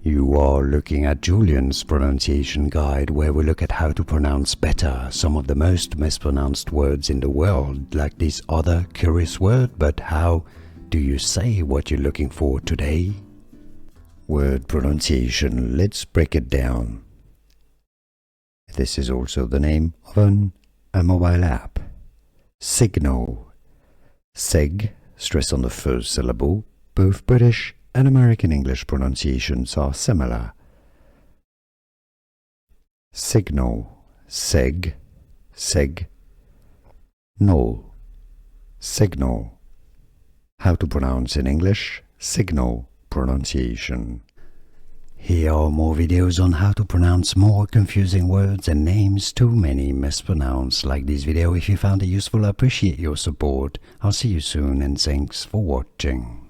You are looking at Julian's pronunciation guide, where we look at how to pronounce better some of the most mispronounced words in the world, like this other curious word. But how do you say what you're looking for today? Word pronunciation, let's break it down. This is also the name of a mobile app. Signal. Seg, stress on the first syllable. Both British and American English pronunciations are similar. Signal. Seg. Seg. Null. Signal. How to pronounce in English? Signal pronunciation. Here are more videos on how to pronounce more confusing words and names too many mispronounced. Like this video if you found it useful. I appreciate your support. I'll see you soon and thanks for watching.